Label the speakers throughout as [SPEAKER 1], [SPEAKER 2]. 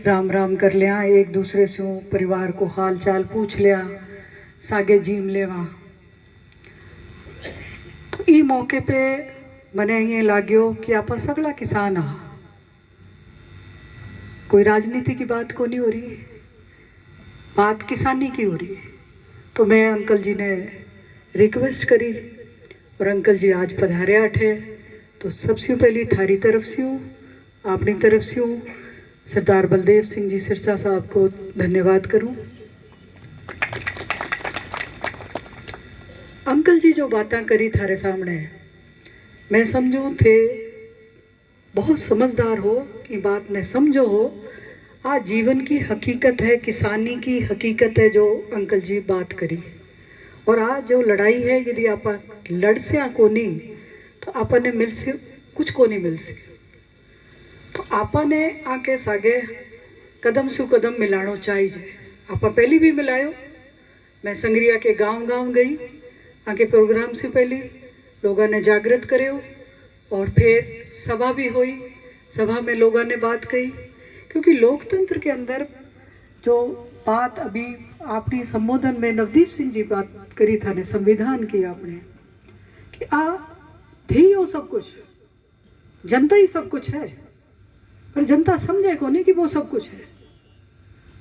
[SPEAKER 1] राम राम कर लिया, एक दूसरे से परिवार को हाल चाल पूछ लिया, सागे जीम लेवा। तो ई मौके पे मने ये लाग्यो कि आप सगला किसान आ, कोई राजनीति की बात को नहीं हो रही, बात किसानी की हो रही। तो मैं अंकल जी ने रिक्वेस्ट करी और अंकल जी आज पधारे आठे। तो सबसे पहली थारी तरफ से हूँ, अपनी तरफ से हूँ, सरदार बलदेव सिंह जी सिरसा साहब को धन्यवाद करूं। अंकल जी जो बातें करी थारे सामने, मैं समझूं थे बहुत समझदार हो कि बात ने समझो हो। आज जीवन की हकीकत है, किसानी की हकीकत है जो अंकल जी बात करी। और आज जो लड़ाई है, यदि आप लड़ से को नहीं तो आपने मिल से कुछ को नहीं मिल से। तो आपने आके सागे कदम से कदम मिलानो चाहिए। आप पहली भी मिलायो। मैं संगरिया के गांव गांव गई, आके प्रोग्राम से पहले लोगों ने जागृत करो और फिर सभा भी हुई। सभा में लोगों ने बात कही, क्योंकि लोकतंत्र के अंदर जो बात अभी आपने संबोधन में नवदीप सिंह जी बात करी था ने, संविधान की आपने कि थी वो सब कुछ, जनता ही सब कुछ है, पर जनता समझे को नहीं कि वो सब कुछ है।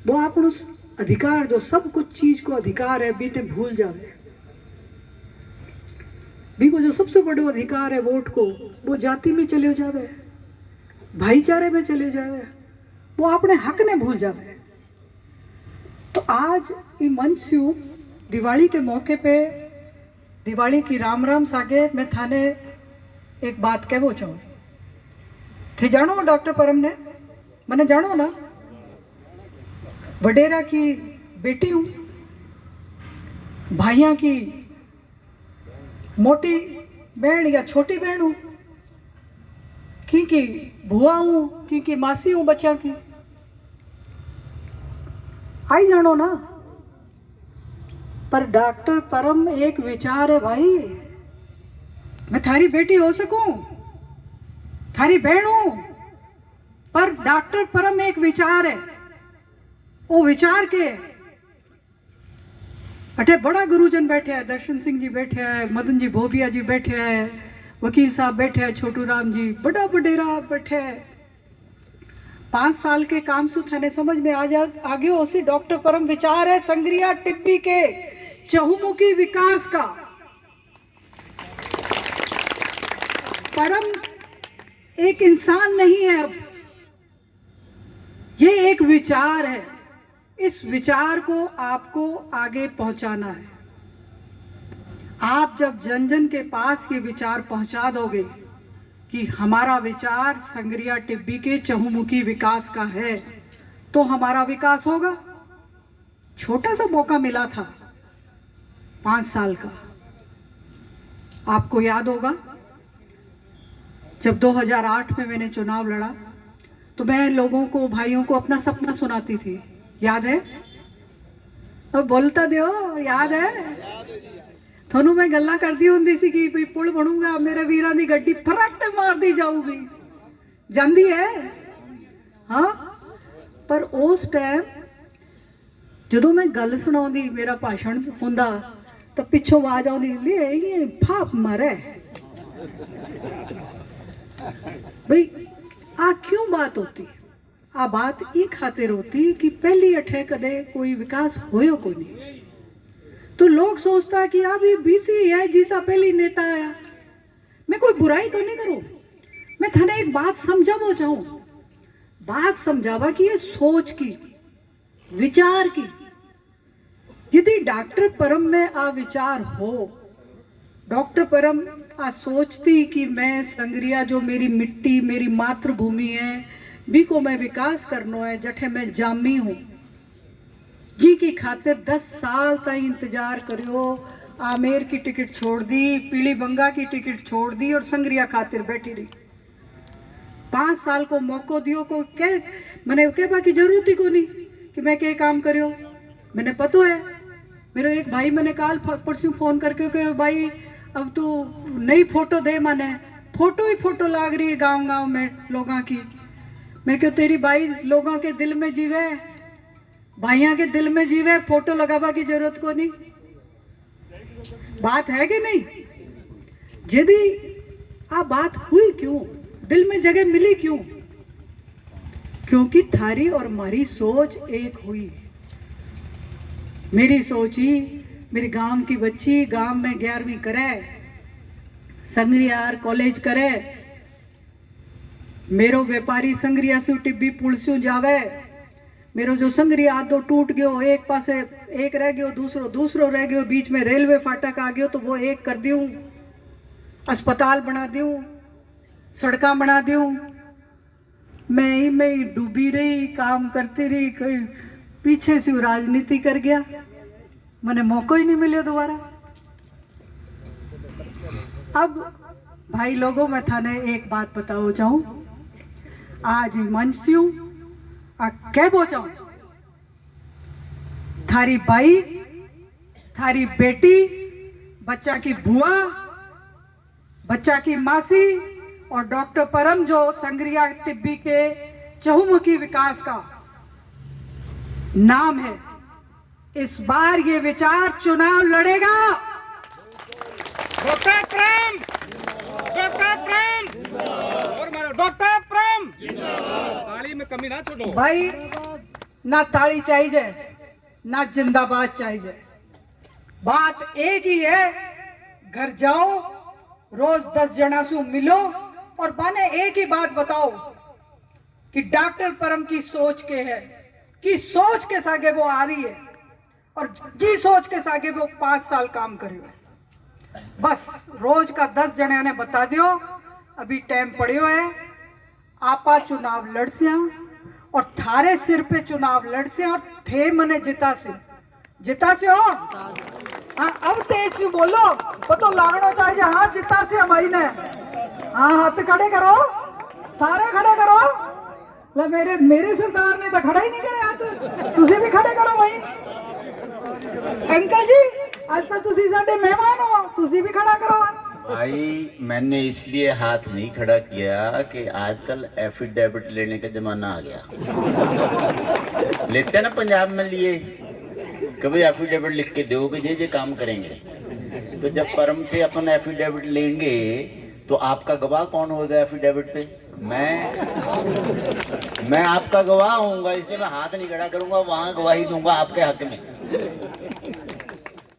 [SPEAKER 1] वो आपनो अधिकार जो सब कुछ चीज को अधिकार है बीते भूल जावे। भी को जो सबसे बड़ो अधिकार है वोट को, वो जाति में चले जावे, भाईचारे में चले जावे, वो अपने हक ने भूल जावे। तो आज ये मंच से दिवाली के मौके पे, दिवाली की राम राम सागे मैं थाने एक बात कहवो चाहूँ। थे जानो डॉक्टर परम ने मैंने जानो ना, वडेरा की बेटी हूँ, भाइयों की मोटी बहन या छोटी बहन हूँ, की बुआ हूँ, की मासी हूँ बच्चा की। आई जानो ना, पर डॉक्टर परम एक विचार है भाई। मैं थारी बेटी हो सकूं, थारी बहन हूं, पर डॉक्टर परम एक विचार है। वो विचार के अठे बड़ा गुरुजन बैठे हैं, दर्शन सिंह जी बैठे हैं, मदन जी भोबिया जी बैठे हैं, वकील साहब बैठे हैं, छोटू राम जी, बड़ा बडेरा बैठे हैं। 5 साल के काम से थाने समझ में आगे उसी डॉक्टर परम विचार है संगरिया टिब्बी के चहुमुखी विकास का। परम एक इंसान नहीं है, अब ये एक विचार है। इस विचार को आपको आगे पहुंचाना है। आप जब जन जन के पास ये विचार पहुंचा दोगे कि हमारा विचार संगरिया टिब्बी के चहुमुखी विकास का है, तो हमारा विकास होगा। छोटा सा मौका मिला था 5 साल का, आपको याद होगा जब 2008 में मैंने चुनाव लड़ा तो मैं लोगों को, भाइयों को अपना सपना सुनाती थी, याद है? अब बोलता दो, याद है? थोनू मैं गल्ला करती होंदी सी कि भाई पुल बनूंगा, मेरे वीरां दी गड्डी फरट मार दी जाऊगी, जांदी है। हाँ, पर उस टाइम ਜਦੋਂ मैं गल सुनाउंदी, मेरा भाषण हुंदा तो पिछों आवाज आउंदी, ले ये फाप मारे भाई। आ क्यों बात होती? आ बात ई खातिर होती कि पहली अठे कदे कोई विकास होयो को नहीं। तो लोग सोचता कि अभी बीसी है जिसा पहली नेता आया। मैं कोई बुराई तो नहीं करूं, मैं थाने एक बात समझावो चाहूं। बात समझावा कि ये सोच की, विचार की। यदि डॉक्टर परम में आ विचार हो, डॉक्टर परम आ सोचती कि मैं संगरिया जो मेरी मिट्टी, मेरी मातृभूमि है, भी को मैं विकास करनो है, जठे मैं जामी हूं, जी की खातिर 10 साल तक इंतजार करियो। आमेर की टिकट छोड़ दी, पीली बंगा की टिकट छोड़ दी और संगरिया खातिर बैठी रही। 5 साल को मौको दियो को क्या मैंने कह बाकी जरूरत ही को नहीं कि मैं क्या काम करियो। मैंने पता है, मेरे एक भाई मैंने काल परसों फोन करके कहे भाई अब तू नई फोटो दे, मैंने फोटो ही फोटो लाग रही है गांव गांव में लोगों की। मैं क्यों तेरी भाई लोगों के दिल में जीवे, भाइयों के दिल में जीवे, फोटो लगावा की जरूरत को नहीं। बात है कि नहीं? यदि आ बात हुई क्यों, दिल में जगह मिली क्यों? क्योंकि थारी और मारी सोच एक हुई। मेरी सोच ही, मेरे गांव की बच्ची गांव में 11वीं करे, संगरियार कॉलेज करे, मेरो व्यापारी संगरिया से टिब्बी पुल से जावे, मेरो जो संगरिया आधो टूट गयो, एक पासे एक रह गयो, दूसरो रह गयो, बीच में रेलवे फाटक आ गयो तो वो एक कर दूं, अस्पताल बना दूं, सड़का बना दूं। मैं ही डूबी रही, काम करती रही, कोई पीछे से राजनीति कर गया, मैंने मौका ही नहीं मिले दोबारा। अब भाई लोगों, मैं थाने एक बात बताओ चाहूं, आज मंस्यू कह बोचाऊं, थारी भाई, थारी बेटी, बच्चा की बुआ, बच्चा की मासी और डॉक्टर परम जो संगरिया टिब्बी के चहुमुखी विकास का नाम है, इस बार ये विचार चुनाव लड़ेगा।
[SPEAKER 2] डॉक्टर परम, डॉक्टर परम और मारो डॉक्टर परम, ताली में कमी ना छोड़ो
[SPEAKER 1] भाई। ना ताली चाहिए, ना जिंदाबाद चाहिए, बात एक ही है, घर जाओ, रोज 10 जना से मिलो और बने एक ही बात बताओ कि डॉक्टर परम की सोच के है, कि सोच के सागे वो आ रही है और जी सोच के सागे वो 5 साल काम करियो। बस रोज का 10 जने ने बता दियो, अभी टाइम पड़ियो है, आपा चुनाव लड़ से और थारे सिर पे चुनाव लड़ से और थे मने जिता से हो। हाँ अब तेज से बोलो, पतो लागनो चाहिए। हाँ जिता से भाई ने, हाँ हाथ खड़े करो, सारे खड़े करो। ले मेरे सरदार ने तो खड़ा ही नहीं करे हाथ, तुझे भी खड़े करो भाई। अंकल जी आज तक तुसी साडे मेहमान हो, तुसी भी खड़ा करो
[SPEAKER 3] भाई। मैंने इसलिए हाथ नहीं खड़ा किया कि आजकल एफिडेविट लेने का जमाना आ गया। लेते हैं ना पंजाब में लिए, कभी एफिडेविट लिख के दो कि ये काम करेंगे। तो जब परम से अपन एफिडेविट लेंगे तो आपका गवाह कौन होगा एफिडेविट पे? मैं आपका गवाह होऊंगा, इसलिए मैं हाथ नहीं खड़ा करूंगा, वहां गवाही दूंगा आपके हक में।